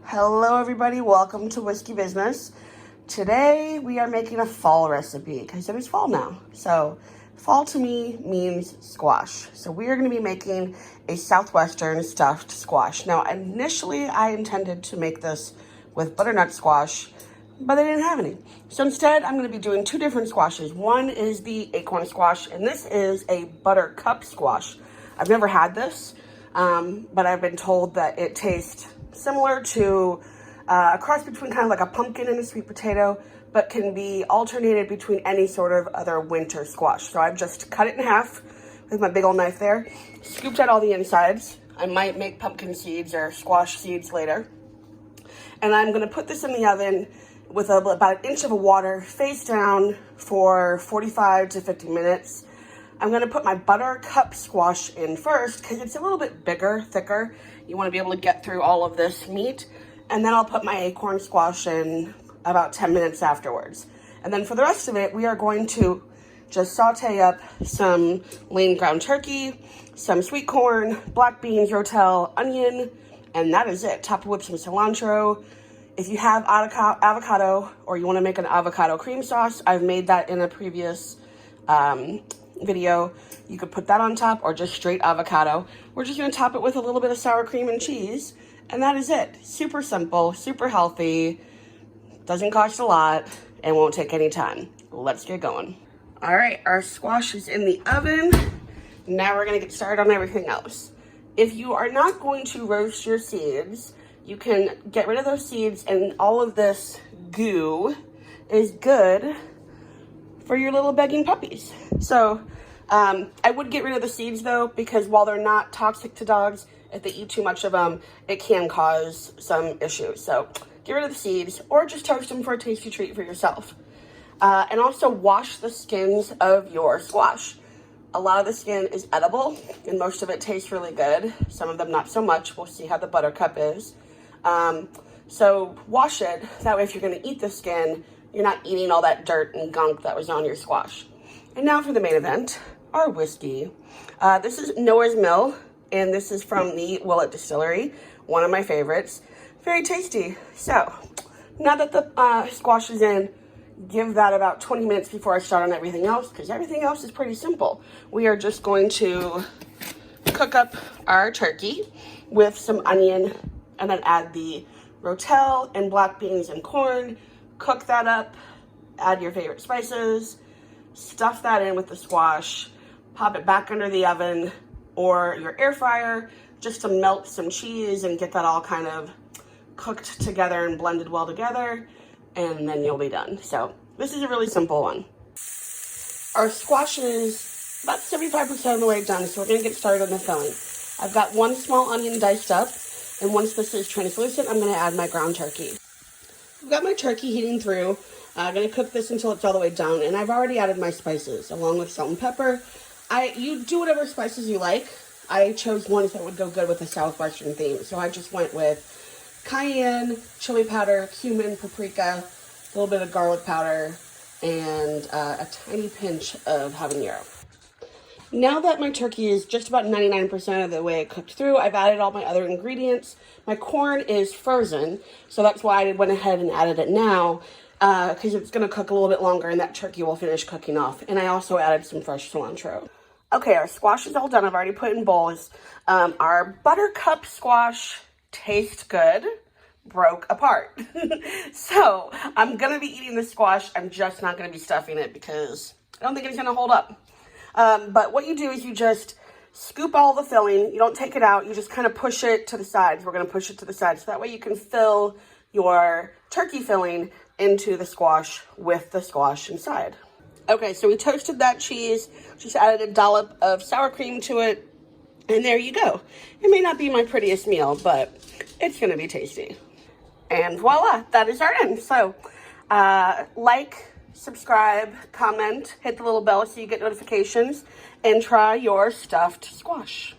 Hello everybody, welcome to Whiskey Business. Today we are making a fall recipe because it is fall now. So fall to me means squash. So we are going to be making a southwestern stuffed squash. Now initially I intended to make this with butternut squash, but they didn't have any. So instead I'm going to be doing two different squashes. One is the acorn squash and this is a buttercup squash. I've never had this, but I've been told that it tastes similar to a cross between kind of like a pumpkin and a sweet potato, but can be alternated between any sort of other winter squash. So I've just cut it in half with my big old knife there, scooped out all the insides. I might make pumpkin seeds or squash seeds later. And I'm gonna put this in the oven with about 1 inch of water face down for 45 to 50 minutes. I'm gonna put my buttercup squash in first because it's a little bit bigger, thicker. You wanna be able to get through all of this meat. And then I'll put my acorn squash in about 10 minutes afterwards. And then for the rest of it, we are going to just saute up some lean ground turkey, some sweet corn, black beans, rotel, onion, and that is it. Top it with some cilantro. If you have avocado or you wanna make an avocado cream sauce, I've made that in a previous video. You could put that on top or just straight avocado. We're just gonna top it with a little bit of sour cream and cheese, and that is it. Super simple, super healthy, doesn't cost a lot, and won't take any time. Let's get going. All right, our squash is in the oven. Now we're gonna get started on everything else. If you are not going to roast your seeds, you can get rid of those seeds, and all of this goo is good for your little begging puppies. So I would get rid of the seeds though, because while they're not toxic to dogs, if they eat too much of them, it can cause some issues. So get rid of the seeds or just toast them for a tasty treat for yourself. And also wash the skins of your squash. A lot of the skin is edible and most of it tastes really good. Some of them not so much. We'll see how the buttercup is. So wash it. That way if you're gonna eat the skin, you're not eating all that dirt and gunk that was on your squash. And now for the main event, our whiskey. This is Noah's Mill, and this is from the Willett Distillery, one of my favorites. Very tasty. So now that the squash is in, give that about 20 minutes before I start on everything else, because everything else is pretty simple. We are just going to cook up our turkey with some onion and then add the rotel and black beans and corn. Cook that up, add your favorite spices, stuff that in with the squash, pop it back under the oven or your air fryer just to melt some cheese and get that all kind of cooked together and blended well together, and then you'll be done. So this is a really simple one. Our squash is about 75% of the way done, so we're gonna get started on the filling. I've got one small onion diced up, and once this is translucent, I'm gonna add my ground turkey. I've got my turkey heating through. I'm gonna cook this until it's all the way done, and I've already added my spices along with salt and pepper. You do whatever spices you like. I chose ones that would go good with the southwestern theme, so I just went with cayenne, chili powder, cumin, paprika, a little bit of garlic powder, and a tiny pinch of habanero. Now that my turkey is just about 99% of the way cooked through, I've added all my other ingredients. My corn is frozen, so that's why I went ahead and added it now, because it's going to cook a little bit longer and that turkey will finish cooking off. And I also added some fresh cilantro. Okay, our squash is all done. I've already put in bowls. Our buttercup squash tastes good, broke apart. So I'm going to be eating the squash. I'm just not going to be stuffing it because I don't think it's going to hold up. But what you do is you just scoop all the filling. You don't take it out. You just kind of push it to the sides. We're going to push it to the sides. So that way you can fill your turkey filling into the squash with the squash inside. Okay, so we toasted that cheese. Just added a dollop of sour cream to it. And there you go. It may not be my prettiest meal, but it's going to be tasty. And voila, that is our end. So like, subscribe, comment, hit the little bell so you get notifications, and try your stuffed squash.